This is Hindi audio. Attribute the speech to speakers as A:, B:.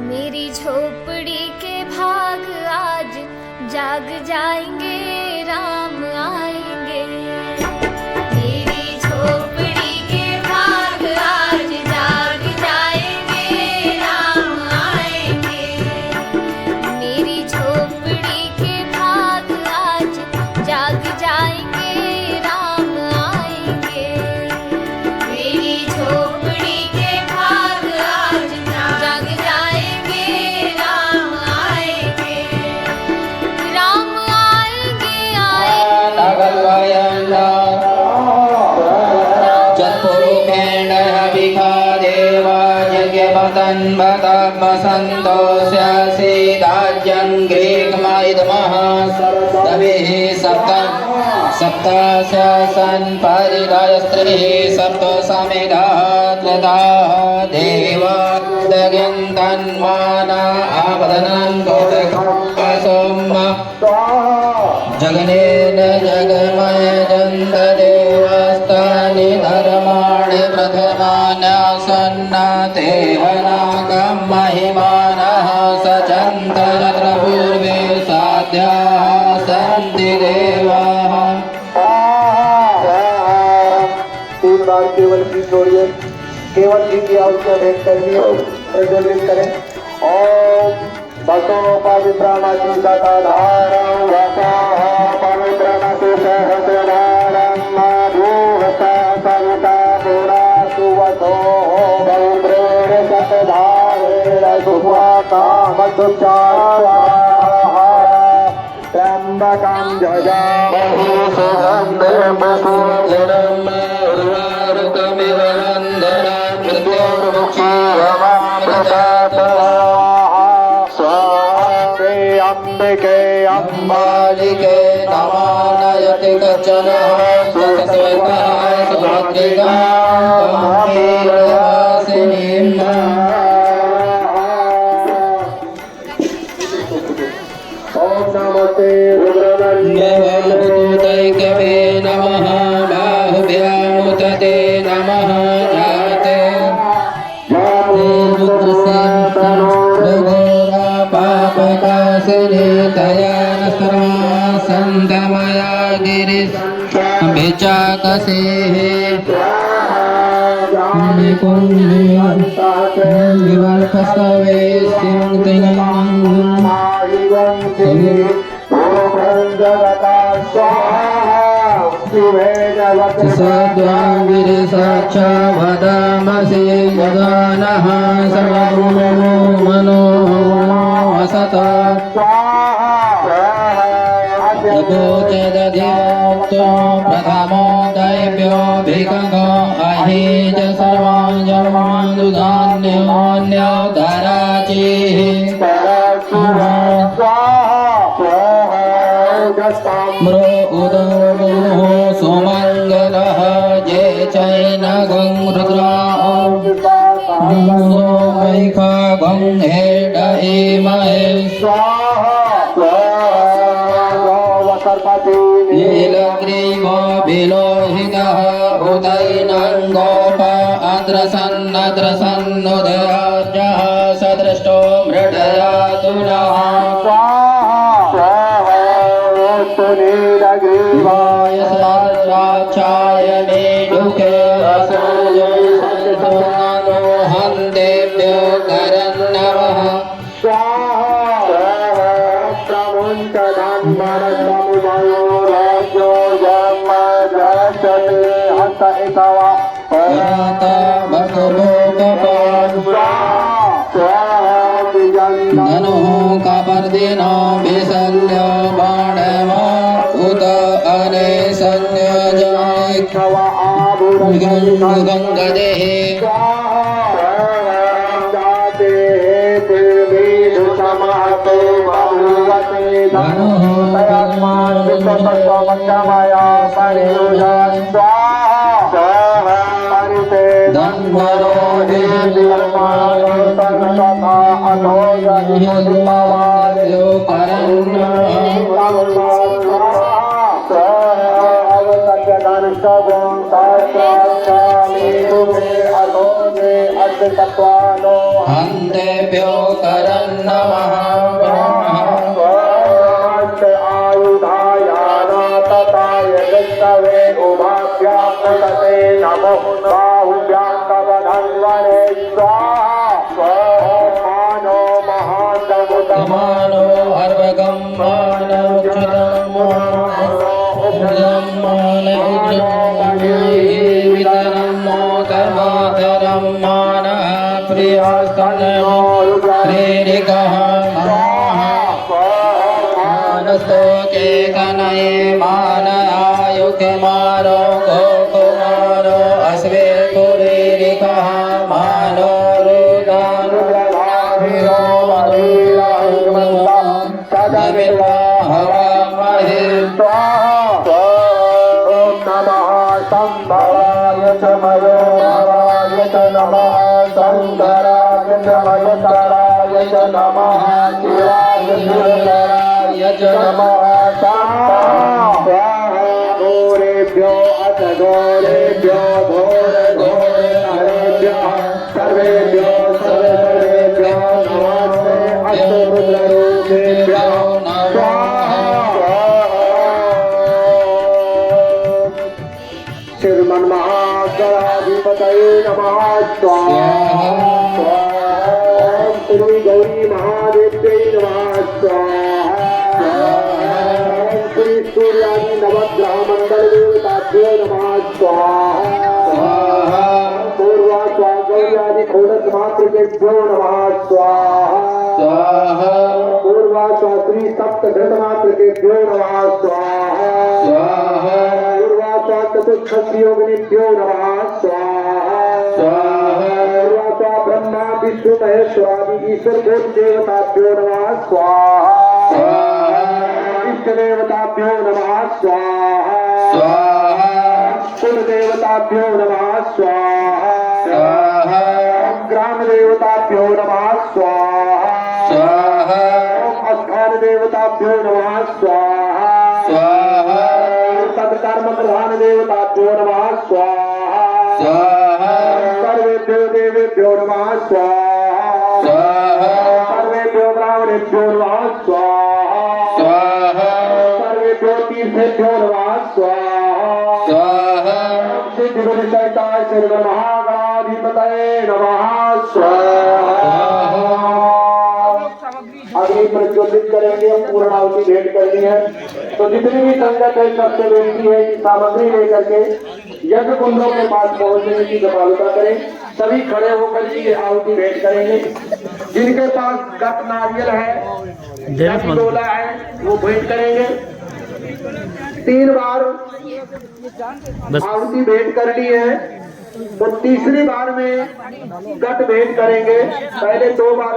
A: मेरी झोपड़ी के भाग आज जाग जाएंगे, राम आएंगे। मेरी झोपड़ी के भाग आज जाग जाएंगे, राम आएंगे। मेरी झोपड़ी के भाग आज जाग जाएंगे, राम आएंगे। मेरी झोपड़ी के भाग आज जाग जाएंगे, राम आएंगे। राम आएंगे,
B: चतुर्वेण विखा देवा जग्यपतन्वतमसन्तोष्यसीदाज्यं ग्रीक्मइदमः सप्तभिः सप्तास्य सन्परिदयस्त्रिः सप्तो समिधात्वताः देवादग्यन्तन्वाना आपदनं तोतकम्पसोम जगनेन जगमय जन्तदेवस्तानि धर्माणि प्रथमान्यासन्नातेह नागं महिमानः सचन्तरत्र पूर्वे साध्याः सन्ति देवाः।
C: 3 बार केवल की छोड़िए, केवल घी की आहुति भेंट करिए, प्रज्वलित करें। ओम बसो पवित्रमचितधारं वसः पवित्रमचितधारं भूहता सविता पुरा सुवसो पवित्रेण शतधारेण सुभाकामसुचाराः त्र्यम्बकं जजामहे सुगन्धिं पुष्टिं उर्वारुकमिव वन्दनं मृत्युर्मुक्षीयमामृतात् अंबिके
B: अम्बालिके नमानयति कश्चन स्वस्वकाय सुभद्रिकां
C: ओम नमस्ते
B: रुद्रमन्यैकवे नमः बाहुभ्यामुतते नमः जाते पापकासिनी दयानसरा सन्तमया गिरिशभिचाकसेः विवर्कस्तवे सद्वाङ्गिरिसाक्षा वदामसि यदानः सर्वगुणो मनो असता गोचदधिवक्तो प्रथमो दैव्यो भिकगो अहेज सर्वान् जन्मान् दुधान्योन्यो धराचिः मृ उदो सुमङ्गलः जे चैनगं रुद्रामैखगं हेड इमहे नीलग्रीवो विलोहितः उदैनं गोप अद्रसन्नद्रसन्नुदराजः सदृष्टो मृडयातु नः नीलग्रीवाय सहस्राक्षाय मेढुके असृजोहं देव्यो करन्नवः धनुः कपर्दिनो विशल्य बाणवा उत अनेसंयोजयित्वगङ्गदेः धनुः
C: सत्वानो
B: हन्तेभ्यो करन्नमः
C: आयुधायाना तथा यजस्तवे उभाभ्यां पतते नमो बाहुभ्यां तव धन्वने स्वाहा मानो महासमुद्रम
B: मानो अर्वगं मानमुच्युतं मानमुच्युतं मोतमातरं मानः प्रियस्तनयो प्रेरिकः मानस्तोके कनये मान आयुके मानो गोकुमारो अस्वे पुरीरिकः मानो रुदानुग्रहाभिरो सदमिता हवामहे
C: संभवाय च मयोभवाय च नमः शंकराय च मयकराय च नमः शिवाय शिवकराय च नमः घोरेभ्यो अथ घोरेभ्यो घोर घोर हरेभ्यः सर्वेभ्यो सर्वेभ्यो नमस्ते अष्टरुद्ररूपेभ्यो श्रीमन्महागणाधिपतये नमः स्वाहा श्री गौरी महादेव्यै नमः स्वाहा श्री सूर्यादि नवग्रह मंडल देवताभ्यो नमः स्वाहा पूर्वा गौर्यादि खोडक मातृकेभ्यो नमः स्वाहा पूर्वा श्री सप्त घृत मातृकेभ्यो नमः स्वाहा चतुष्योगिनीभ्यो नमः स्वाहा ब्रह्मा विष्णु महेश्वरादि ईश्वर कोटि देवताभ्यो नमः स्वाहा इष्ट देवताभ्यो नमः स्वाहा कुल देवताभ्यो नमः स्वाहा ग्राम देवताभ्यो नमः स्वाहा स्थान देवताभ्यो नमः स्वाहा कर्म प्रधान देवताभ्यो नमः स्वाहा सर्वेभ्यो देवेभ्यो नमः स्वाहा सर्वेभ्यो ब्राह्मणेभ्यो नमः स्वाहा सर्वेभ्यो तीर्थेभ्यो नमः स्वाहा सिद्धिबुद्धिसहिताय श्रीमन्महागणाधिपतये नमः स्वाहा। अग्नि प्रज्वलित करेंगे, हम पूर्णाहुति भेंट करनी है। तो जितनी भी संगत है सबसे बेनती है कि सामग्री लेकर के यज्ञ कुंडों के पास पहुंचने की कृपालुता करें। सभी खड़े होकर के आहुति भेंट करेंगे। जिनके पास गत नारियल है, डोला है, वो भेंट करेंगे। 3 बार आहुति भेंट करनी है, तो तीसरी बार में गत भेंट करेंगे। पहले 2 बार